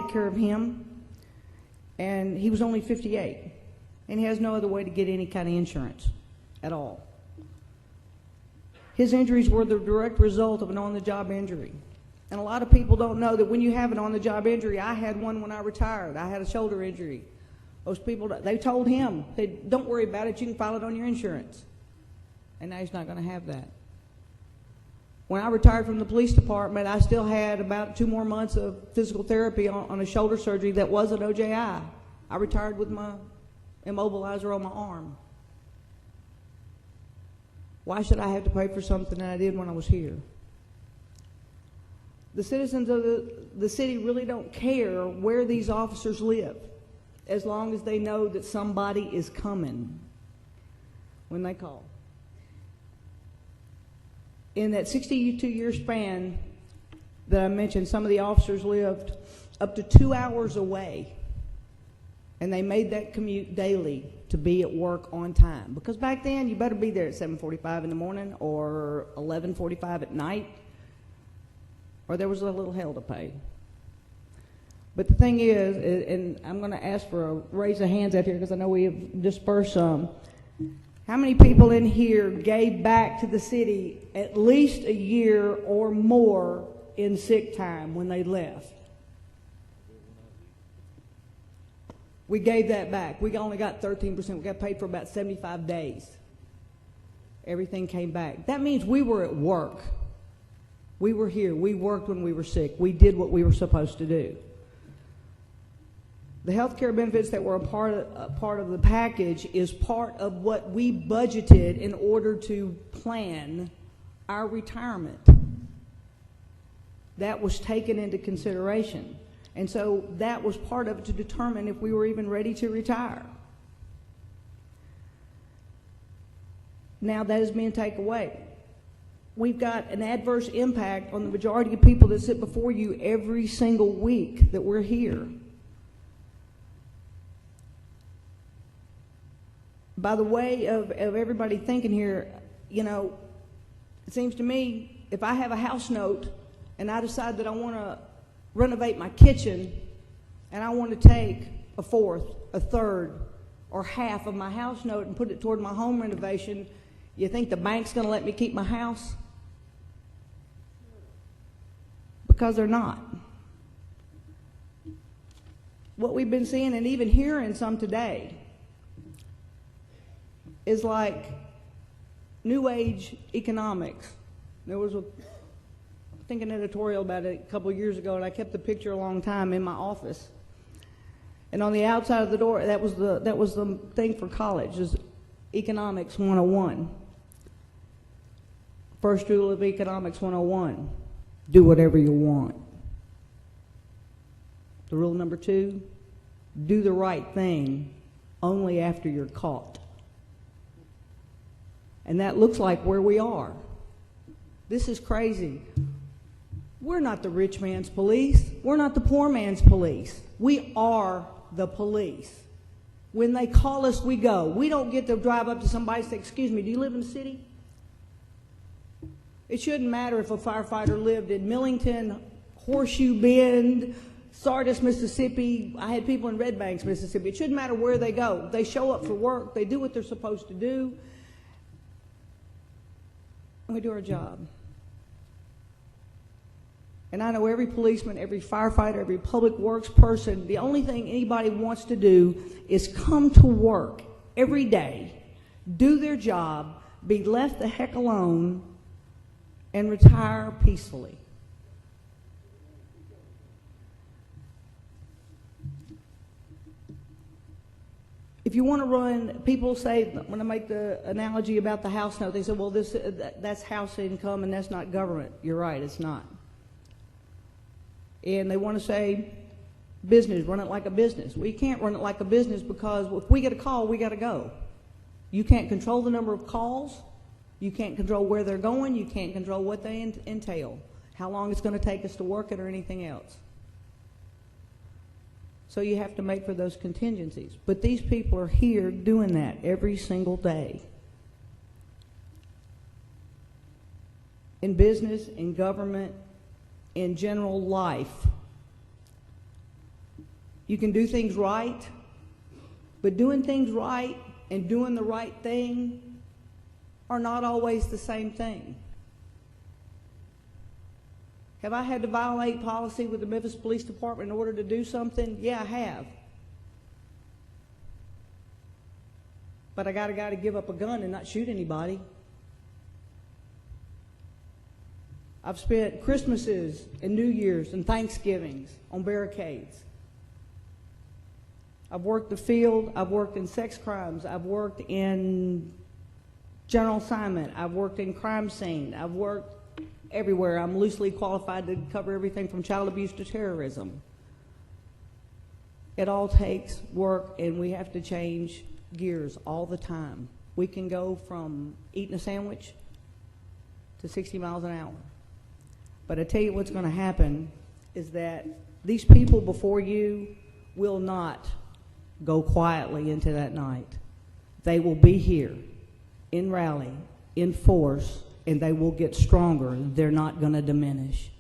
take care of him, and he was only 58, and he has no other way to get any kind of insurance at all. His injuries were the direct result of an on-the-job injury. And a lot of people don't know that when you have an on-the-job injury, I had one when I retired. I had a shoulder injury. Those people, they told him, don't worry about it, you can file it on your insurance. And now he's not going to have that. When I retired from the police department, I still had about 2 more months of physical therapy on a shoulder surgery that was an OJI. I retired with my immobilizer on my arm. Why should I have to pay for something that I did when I was here? The citizens of the city really don't care where these officers live, as long as they know that somebody is coming when they call. In that 62-year span that I mentioned, some of the officers lived up to 2 hours away, and they made that commute daily to be at work on time. Because back then, you better be there at 7:45 in the morning or 11:45 at night, or there was a little hell to pay. But the thing is, and I'm going to ask for a raise of hands out here because I know we have dispersed some. How many people in here gave back to the city at least a year or more in sick time when they left? We gave that back. We only got 13%. We got paid for about 75 days. Everything came back. That means we were at work. We were here. We worked when we were sick. We did what we were supposed to do. The health care benefits that were a part of the package is part of what we budgeted in order to plan our retirement. That was taken into consideration. And so that was part of it to determine if we were even ready to retire. Now that is being taken away. We've got an adverse impact on the majority of people that sit before you every single week that we're here. By the way of everybody thinking here, you know, it seems to me if I have a house note and I decide that I want to renovate my kitchen and I want to take a fourth, a third, or half of my house note and put it toward my home renovation, you think the bank's going to let me keep my house? Because they're not. What we've been seeing and even hearing some today is like new age economics. There was an editorial about it a couple of years ago, and I kept the picture a long time in my office. And on the outside of the door, that was the thing for college, is Economics 101. First rule of Economics 101, do whatever you want. The rule number 2, do the right thing only after you're caught. And that looks like where we are. This is crazy. We're not the rich man's police. We're not the poor man's police. We are the police. When they call us, we go. We don't get to drive up to somebody and say, excuse me, do you live in the city? It shouldn't matter if a firefighter lived in Millington, Horseshoe Bend, Sardis, Mississippi. I had people in Red Banks, Mississippi. It shouldn't matter where they go. They show up for work. They do what they're supposed to do. And we do our job. And I know every policeman, every firefighter, every public works person, the only thing anybody wants to do is come to work every day, do their job, be left the heck alone, and retire peacefully. If you want to run, people say, when I make the analogy about the house note, they say, well, that's house income and that's not government. You're right, it's not. And they want to say, business, run it like a business. Well, you can't run it like a business because if we get a call, we got to go. You can't control the number of calls. You can't control where they're going. You can't control what they entail, how long it's going to take us to work it or anything else. So you have to make for those contingencies. But these people are here doing that every single day. In business, in government, in general life, You can do things right, but doing things right and doing the right thing are not always the same thing. Have I had to violate policy with the Memphis Police Department in order to do something? Yeah, I have. But I got a guy to give up a gun and not shoot anybody. I've spent Christmases and New Year's and Thanksgivings on barricades. I've worked the field, I've worked in sex crimes, I've worked in general assignment, I've worked in crime scene, I've worked everywhere. I'm loosely qualified to cover everything from child abuse to terrorism. It all takes work, and we have to change gears all the time. We can go from eating a sandwich to 60 miles an hour. But I tell you what's going to happen is that these people before you will not go quietly into that night. They will be here in rally, in force, and they will get stronger. They're not going to diminish.